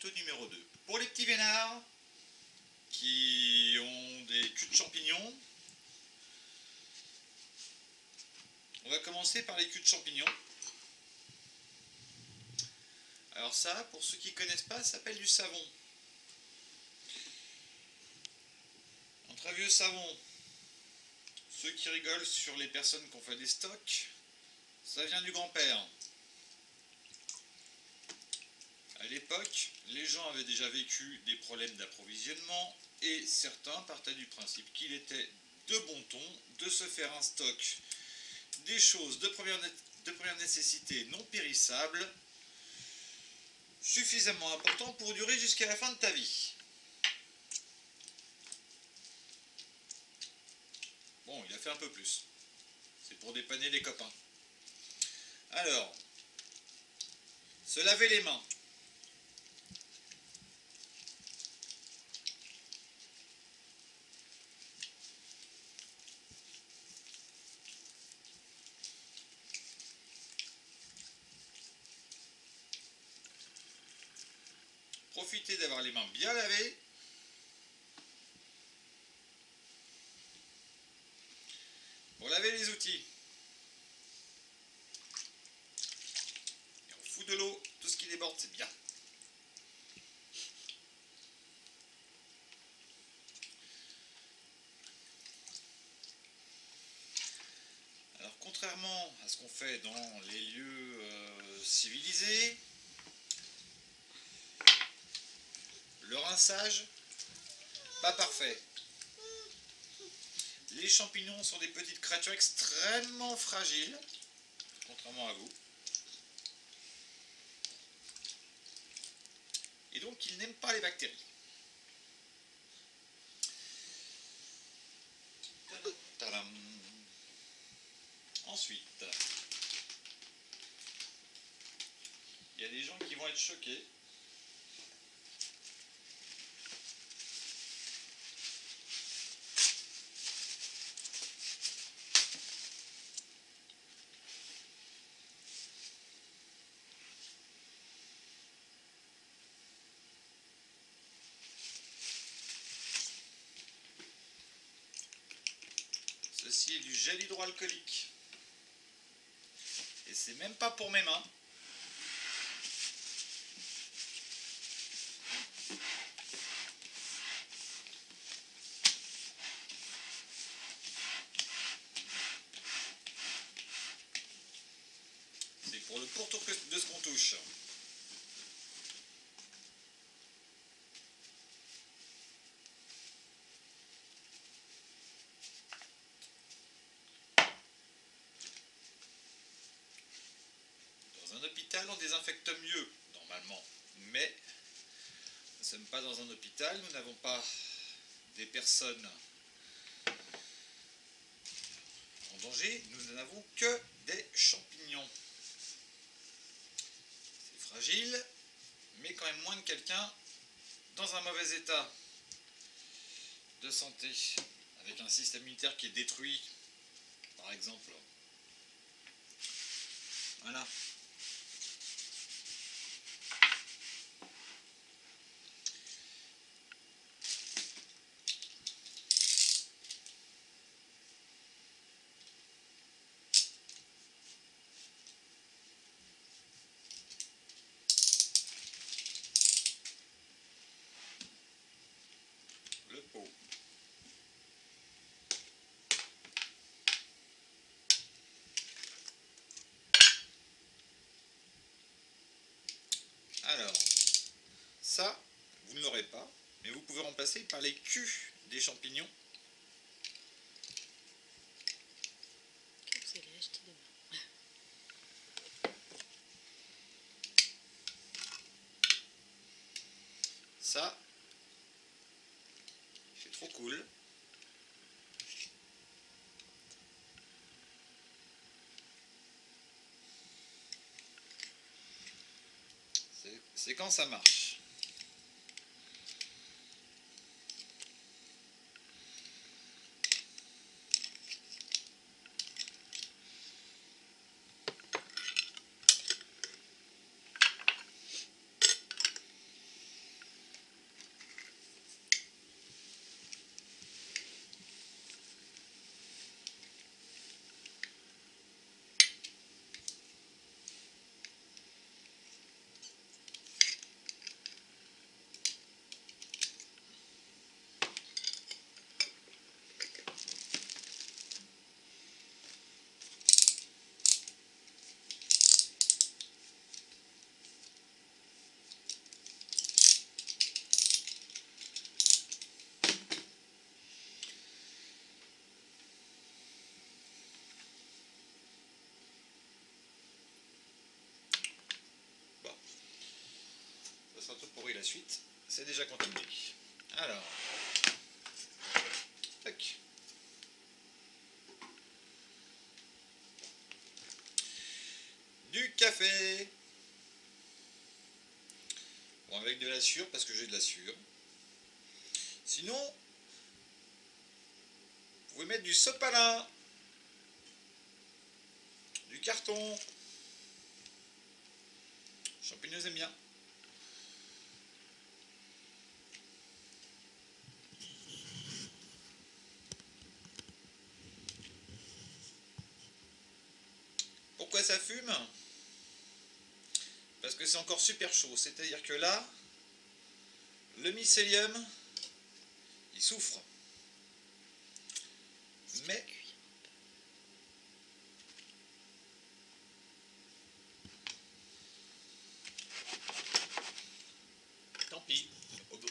tuto numéro 2. Pour les petits vénards qui ont des culs de champignons, on va commencer par les culs de champignons. Alors ça, pour ceux qui ne connaissent pas, ça s'appelle du savon. Un très vieux savon. Ceux qui rigolent sur les personnes qui ont fait des stocks, ça vient du grand-père. À l'époque, les gens avaient déjà vécu des problèmes d'approvisionnement et certains partaient du principe qu'il était de bon ton de se faire un stock des choses de première nécessité non périssables suffisamment important pour durer jusqu'à la fin de ta vie. Bon, il a fait un peu plus. C'est pour dépanner les copains. Alors, se laver les mains. Profitez d'avoir les mains bien lavées. Pour laver les outils. Et on fout de l'eau, tout ce qui déborde c'est bien. Alors contrairement à ce qu'on fait dans les lieux civilisés, le rinçage, pas parfait. Les champignons sont des petites créatures extrêmement fragiles, contrairement à vous. Et donc ils n'aiment pas les bactéries. Tadam. Ensuite, il y a des gens qui vont être choqués. Ceci est du gel hydroalcoolique. Et c'est même pas pour mes mains. C'est pour le pourtour de ce qu'on touche. Dans un hôpital, on désinfecte mieux, normalement. Mais nous ne sommes pas dans un hôpital, nous n'avons pas des personnes en danger, nous n'avons que des champignons. C'est fragile, mais quand même moins que quelqu'un dans un mauvais état de santé, avec un système immunitaire qui est détruit, par exemple. Voilà. Le pot. Alors, ça, vous ne l'aurez pas, mais vous pouvez remplacer par les culs des champignons. Vous allez acheter demain. Ça, c'est trop cool. C'est quand ça marche. un peu pourri la suite. C'est déjà continué. Alors, tac. Du café. Bon, avec de la sûre, parce que j'ai de la sûre. Sinon, vous pouvez mettre du sopalin, du carton. Champignons aiment bien. Pourquoi ça fume? Parce que c'est encore super chaud. C'est-à-dire que là, le mycélium, il souffre. Mais tant pis.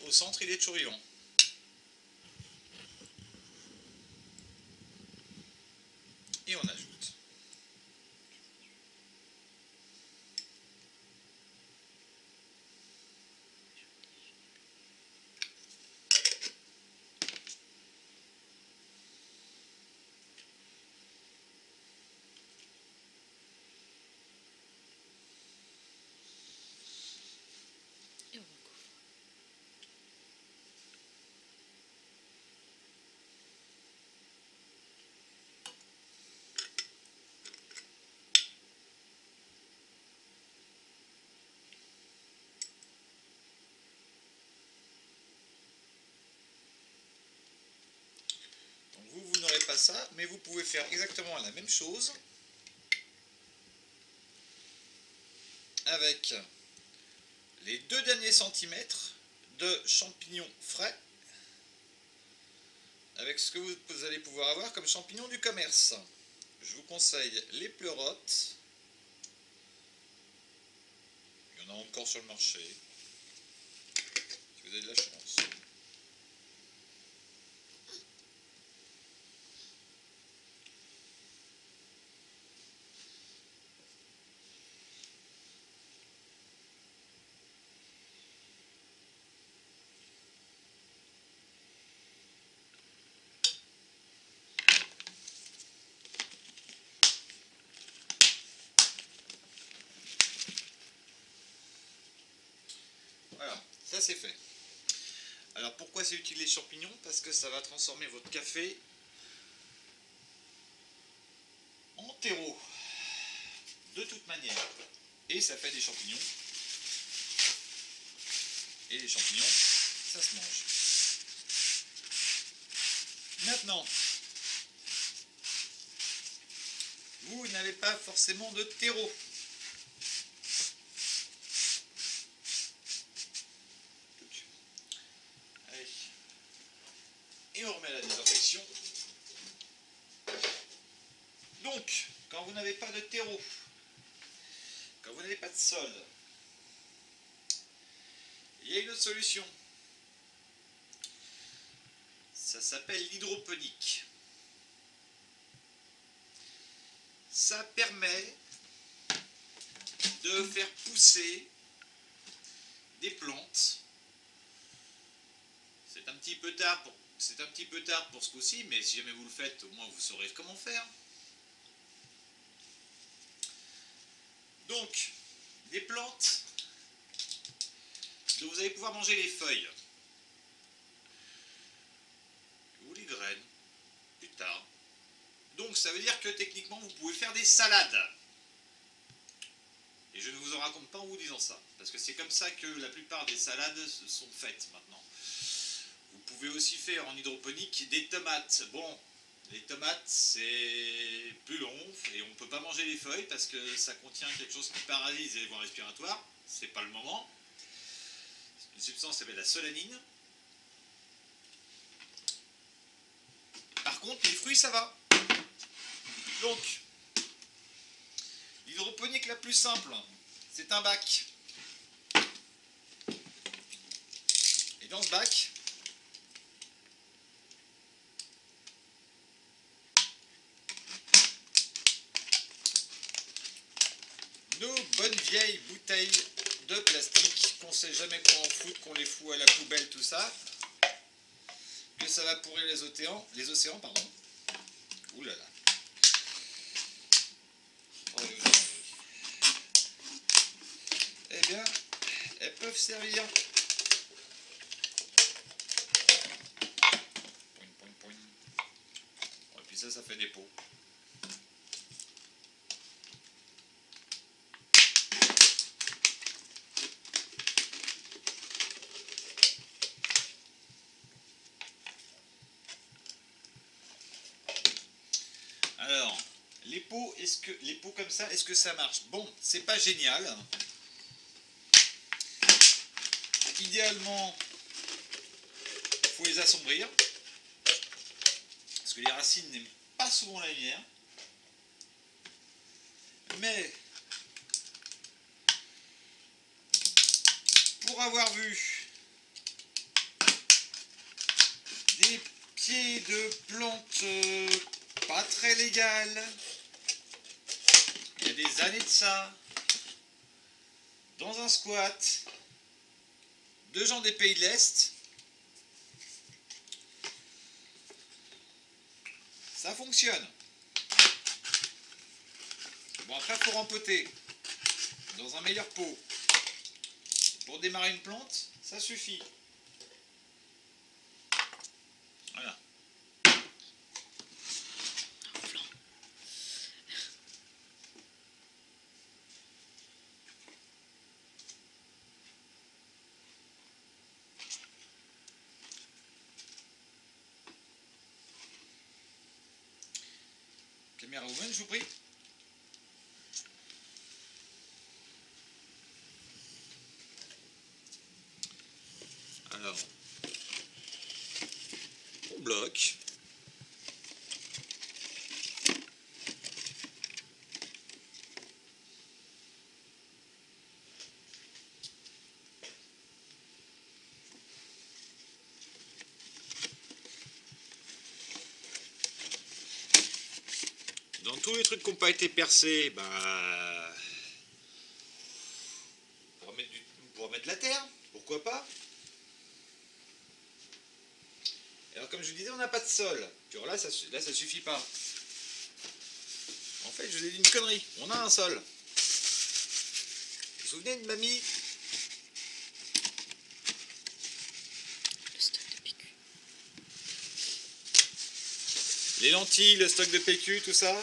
Au centre, il est toujours vivant. Et on ajoute. Et on recouvre. Donc vous n'aurez pas ça, mais vous pouvez faire exactement la même chose avec les 2 derniers centimètres de champignons frais, avec ce que vous allez pouvoir avoir comme champignons du commerce. Je vous conseille les pleurotes. Il y en a encore sur le marché, si vous avez de la chance. Voilà, ça c'est fait. Alors pourquoi c'est utile les champignons? Parce que ça va transformer votre café en terreau, de toute manière. Et ça fait des champignons. Et les champignons, ça se mange. Maintenant, vous n'avez pas forcément de terreau. Allez. Et on remet la désinfection. Donc, quand vous n'avez pas de terreau, quand vous n'avez pas de sol, il y a une autre solution. Ça s'appelle l'hydroponique. Ça permet de faire pousser des plantes. C'est un petit peu tard pour ce coup-ci, mais si jamais vous le faites, au moins vous saurez comment faire. Donc, des plantes dont vous allez pouvoir manger les feuilles ou les graines plus tard. Donc ça veut dire que techniquement vous pouvez faire des salades. Et je ne vous en raconte pas en vous disant ça, parce que c'est comme ça que la plupart des salades sont faites maintenant. Vous pouvez aussi faire en hydroponique des tomates. Bon, les tomates c'est plus long et on ne peut pas manger les feuilles parce que ça contient quelque chose qui paralyse les voies respiratoires. C'est pas le moment. Une substance qui s'appelle la solanine. Par contre, les fruits ça va. Donc, l'hydroponique la plus simple, c'est un bac. Et dans ce bac, nos bonnes vieilles bouteilles de plastique sait jamais quoi en foutre, qu'on les fout à la poubelle, tout ça, que ça va pourrir les océans, pardon. Ouh là là. Oh, oui, oui, oui. Eh bien, elles peuvent servir. Poing, poing, poing. Et puis ça fait des pots. Alors, les pots comme ça, est-ce que ça marche? Bon, c'est pas génial. Idéalement, il faut les assombrir. Parce que les racines n'aiment pas souvent la lumière. Mais, pour avoir vu des pieds de plantes pas très légales, il y a des années de ça, dans un squat, de gens des pays de l'Est, ça fonctionne. Bon, après, il faut rempoter dans un meilleur pot. Pour démarrer une plante, ça suffit. Voilà. Caméra woman, je vous prie. Alors, on bloque. Dans tous les trucs qui n'ont pas été percés, bah, pour remettre de la terre, pourquoi pas. Alors comme je vous disais, on n'a pas de sol. Puis alors là, ça suffit pas. En fait, je vous ai dit une connerie. On a un sol. Vous vous souvenez de mamie? Le stock de PQ. Les lentilles, le stock de PQ, tout ça.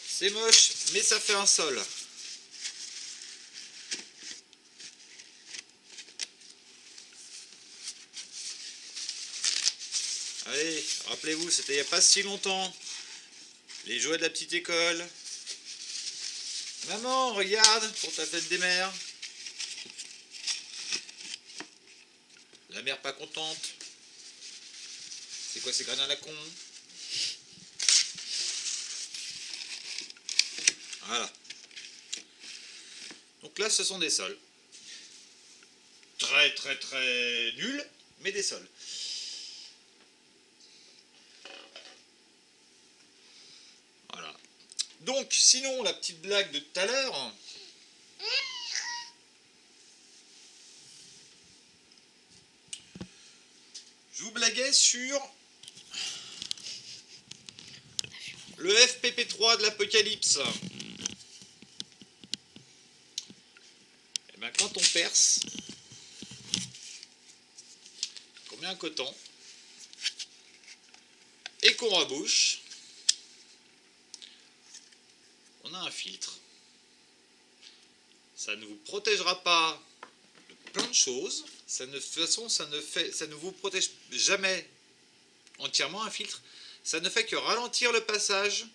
C'est moche, mais ça fait un sol. Allez, rappelez-vous, c'était il n'y a pas si longtemps. Les jouets de la petite école. Maman, regarde, pour ta fête des mères. La mère pas contente. C'est quoi ces graines à la con? Voilà. Donc là, ce sont des sols. Très très très nuls, mais des sols. Voilà. Donc, sinon, la petite blague de tout à l'heure. Je vous blaguais sur le FPP3 de l'Apocalypse. Et bien, quand on perce, qu'on met un coton et qu'on rebouche, on a un filtre. Ça ne vous protégera pas de plein de choses. De toute façon, ça ne vous protège jamais entièrement, un filtre. Ça ne fait que ralentir le passage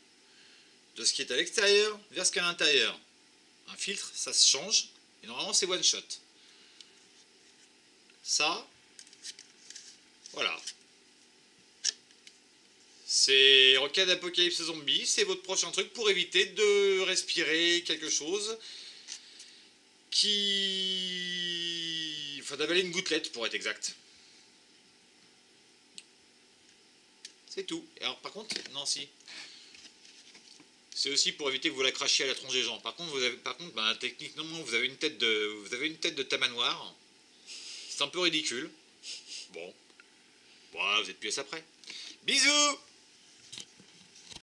de ce qui est à l'extérieur vers ce qui est à l'intérieur. Un filtre, ça se change, et normalement c'est one shot. Ça, voilà. C'est en cas d'apocalypse zombie, c'est votre prochain truc pour éviter de respirer quelque chose qui... Enfin, d'avaler une gouttelette pour être exact. C'est tout. Alors par contre, non, si. C'est aussi pour éviter que vous la crachiez à la tronche des gens. Par contre, techniquement, vous avez une tête de tamanoir. C'est un peu ridicule. Bon. Bon, vous êtes plus à ça près. Bisous!